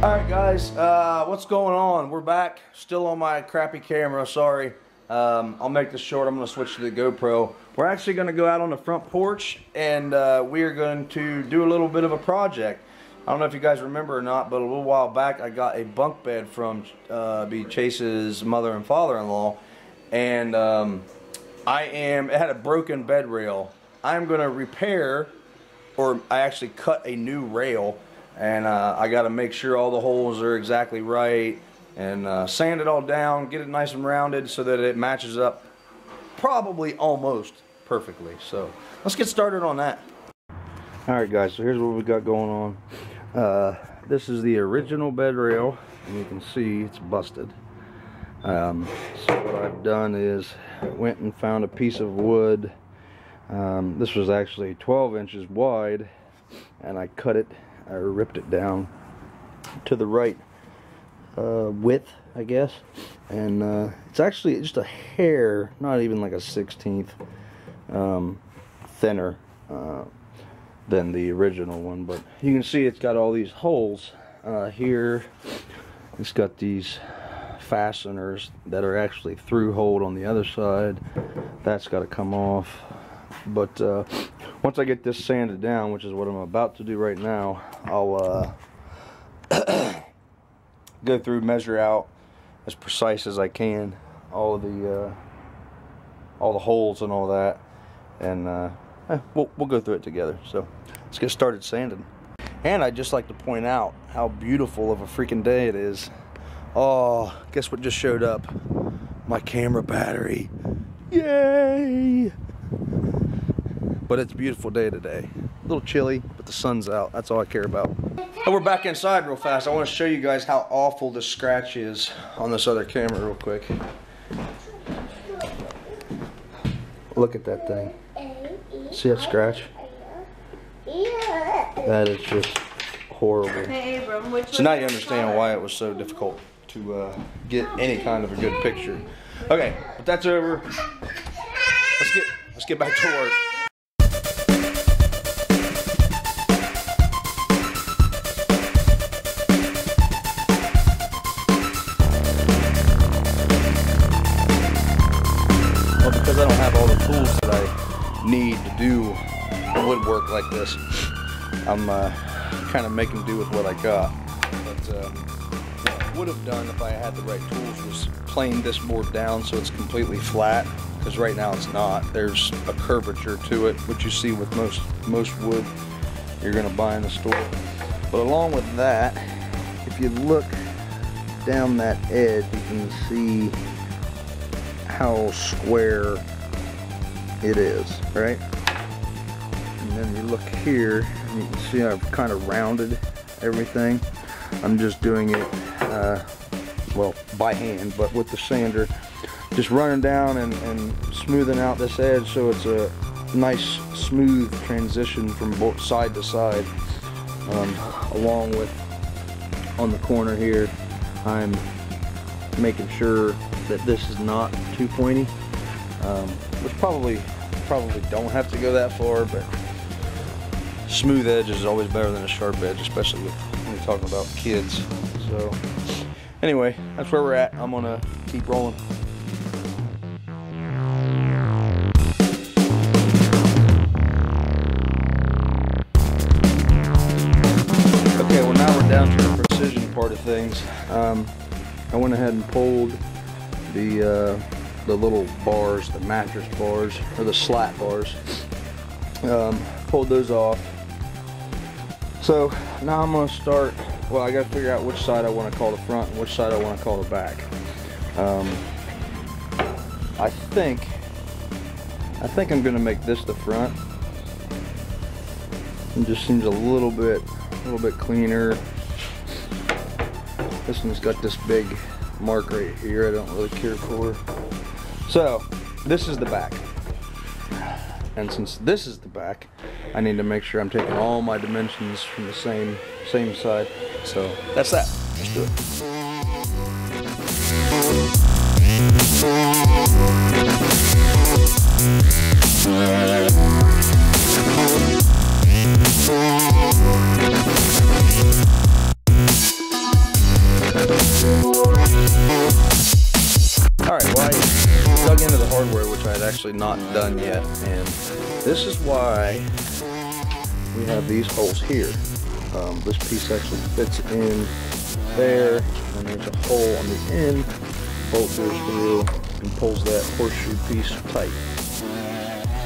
Alright guys, what's going on? We're back, still on my crappy camera, sorry. I'll make this short, I'm going to switch to the GoPro. We're actually going to go out on the front porch and we are going to do a little bit of a project. I don't know if you guys remember or not, but a little while back I got a bunk bed from Chase's mother and father-in-law, and it had a broken bed rail. I'm going to repair, or I actually cut a new rail, and I got to make sure all the holes are exactly right and sand it all down, get it nice and rounded so that it matches up probably almost perfectly. So let's get started on that. Alright guys, so here's what we got going on. This is the original bed rail, and you can see it's busted. So what I've done is went and found a piece of wood. This was actually 12 inches wide, and I cut it, I ripped it down to the right width, I guess, and it's actually just a hair, not even like a 1/16 thinner than the original one, but you can see it's got all these holes here. It's got these fasteners that are actually through hole on the other side. That's got to come off. But once I get this sanded down, which is what I'm about to do right now, I'll go through, measure out as precise as I can all the holes and all that, and we'll go through it together. So let's get started sanding. And I'd just like to point out how beautiful of a freaking day it is. Oh, guess what just showed up? My camera battery. Yay! But it's a beautiful day today. A little chilly, but the sun's out. That's all I care about. And we're back inside real fast. I want to show you guys how awful the scratch is on this other camera real quick. Look at that thing. See that scratch? That is just horrible. Hey, Abram, so now you understand why it was so difficult to get any kind of a good picture. Okay, but that's over. Let's get back to work. Well, because I don't have all the tools that I need to do woodwork like this, I'm kind of making do with what I got. But what I would have done if I had the right tools was plane this board down so it's completely flat, because right now it's not. There's a curvature to it, which you see with most wood you're going to buy in the store. But along with that, if you look down that edge, you can see how square it is, right? And then you look here, and you can see I've kind of rounded everything. I'm just doing it, well, by hand, but with the sander, just running down and smoothing out this edge so it's a nice smooth transition from both side to side. Along with on the corner here, I'm making sure that this is not too pointy, which probably don't have to go that far, but smooth edge is always better than a sharp edge, especially when you're talking about kids. So anyway, that's where we're at. I'm gonna keep rolling. Okay, well now we're down to the precision part of things. I went ahead and pulled the little bars, the mattress bars, or the slat bars. Pulled those off. So now I'm going to start, well, I got to figure out which side I want to call the front and which side I want to call the back. I think I'm going to make this the front. It just seems a little bit cleaner. This one's got this big mark right here I don't really care for. So this is the back, and since this is the back, I need to make sure I'm taking all my dimensions from the same side. So that's that. Let's do it. actually not done yet, and this is why we have these holes here. This piece actually fits in there, and there's a hole on the end. Bolt goes through and pulls that horseshoe piece tight.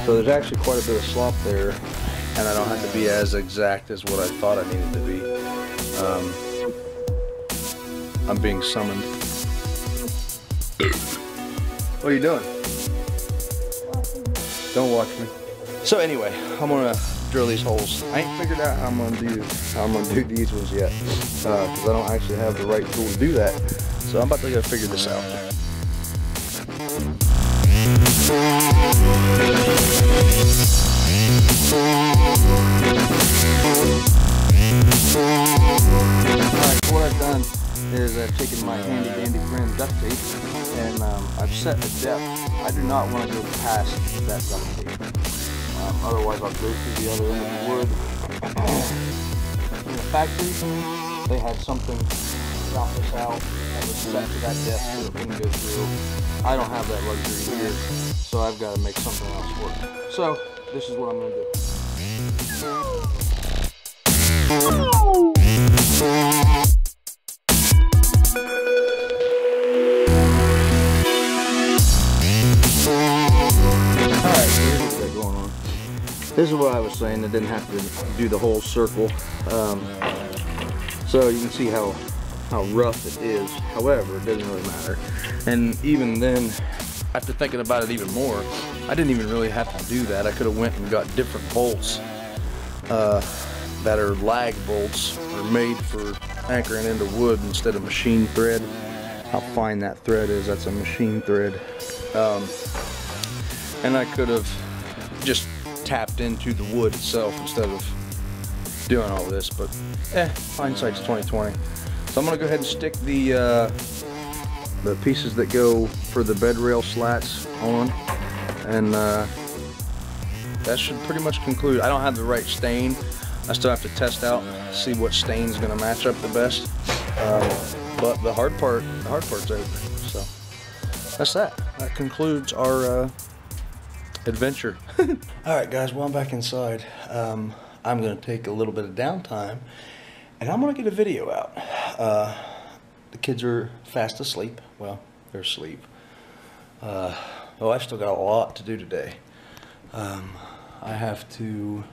So there's actually quite a bit of slop there, and I don't have to be as exact as what I thought I needed to be. I'm being summoned. What are you doing? Don't watch me. So anyway, I'm gonna drill these holes. I ain't figured out how I'm gonna do these ones yet, because I don't actually have the right tool to do that. So I'm about to go figure this out. Alright, so what I've done is I've taken my handy dandy friend duct tape, and I've set a depth. I do not want to go past that duct tape. Otherwise I'll go through the other end of the wood. In the factory, they had something drop this out that was set to that depth so it wouldn't go through. I don't have that luxury here, so I've got to make something else work. So this is what I'm going to do. Alright, so here's what we got going on. This is what I was saying, I didn't have to do the whole circle. So you can see how rough it is. However, it doesn't really matter. And even then, after thinking about it even more, I didn't even really have to do that. I could have went and got different bolts that are lag bolts, or made for anchoring into wood instead of machine thread. How fine that thread is, that's a machine thread. And I could have just tapped into the wood itself instead of doing all this, but hindsight's 20/20. So I'm gonna go ahead and stick the pieces that go for the bed rail slats on, and that should pretty much conclude. I don't have the right stain. I still have to test out, see what stain's gonna match up the best. But the hard part's over. So that's that. That concludes our adventure. All right, guys. Well, I'm back inside. I'm gonna take a little bit of downtime, and I'm gonna get a video out. The kids are fast asleep. Well, they're asleep. Oh, I've still got a lot to do today. I have to.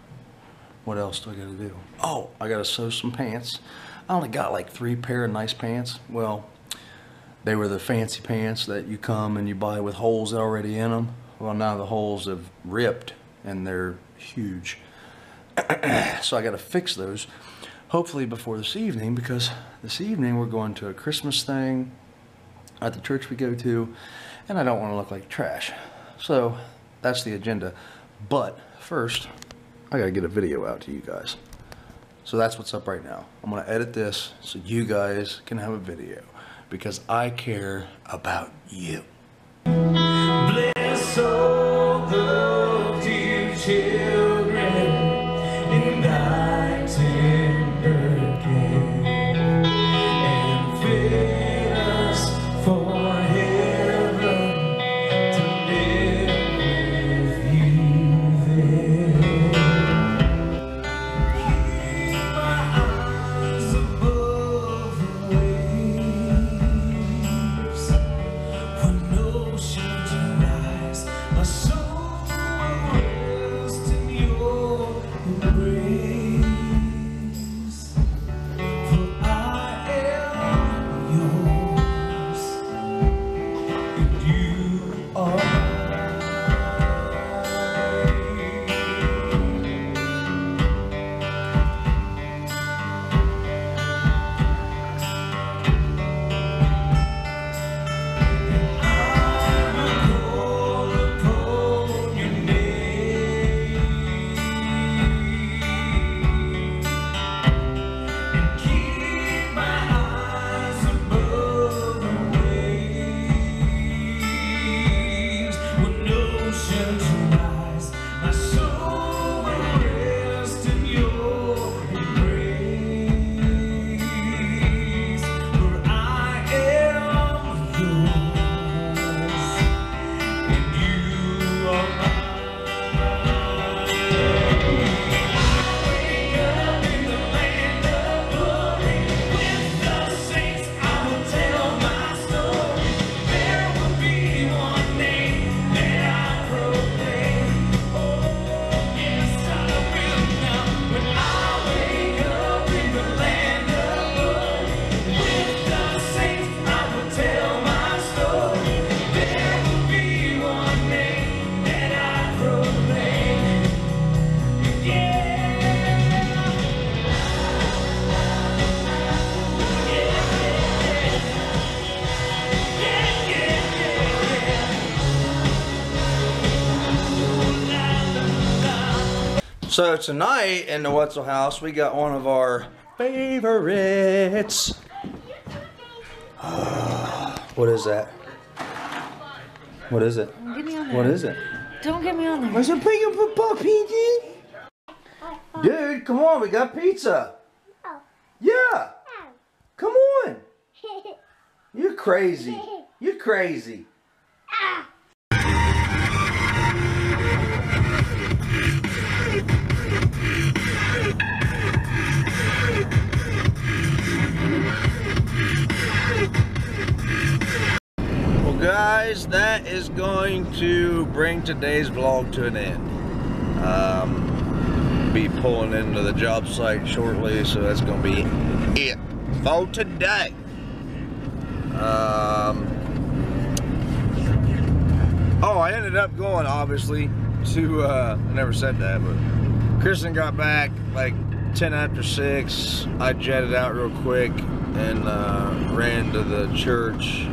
What else do I gotta do? Oh, I gotta sew some pants. I only got like 3 pair of nice pants. Well, they were the fancy pants that you come and you buy with holes already in them. Well, now the holes have ripped and they're huge. So I gotta fix those, hopefully before this evening, because this evening we're going to a Christmas thing at the church we go to, and I don't want to look like trash. So that's the agenda. But first, I gotta get a video out to you guys. So that's what's up right now. I'm gonna edit this so you guys can have a video, because I care about you. Bless all the dear children in thy tender care, and fit us for heaven to live with you there. Keep my eyes above the waves, when oceans rise, my soul So tonight in the Wetzel house, we got one of our favorites. What is that? What is it? Don't get me on there. What is it? Don't get me on there. Where's the PG? Dude, come on, we got pizza. Yeah. Come on. You're crazy. You're crazy. Well, guys, that is going to bring today's vlog to an end. Be pulling into the job site shortly, so that's going to be it for today. Oh, I ended up going, obviously, to, I never said that, but Kristen got back like 10 after 6. I jetted out real quick and ran to the church.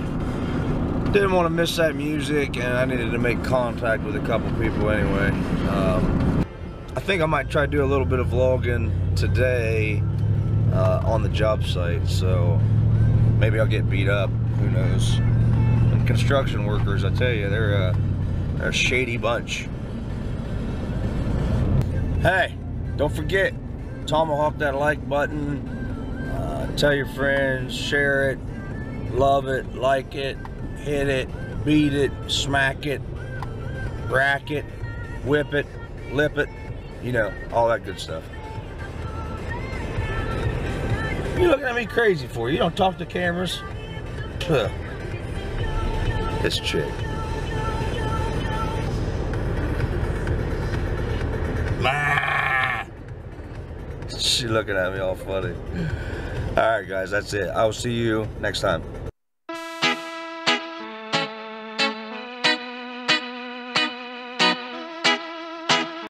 Didn't want to miss that music, and I needed to make contact with a couple people anyway. I think I might try to do a little bit of vlogging today on the job site, so maybe I'll get beat up, who knows. And construction workers, I tell you, they're a shady bunch. Hey, don't forget, tomahawk that like button, tell your friends, share it, love it, like it, hit it, beat it, smack it, rack it, whip it, lip it, you know, all that good stuff. You looking at me crazy for? You don't talk to cameras? Huh. This chick. She looking at me all funny. Alright guys, that's it. I will see you next time.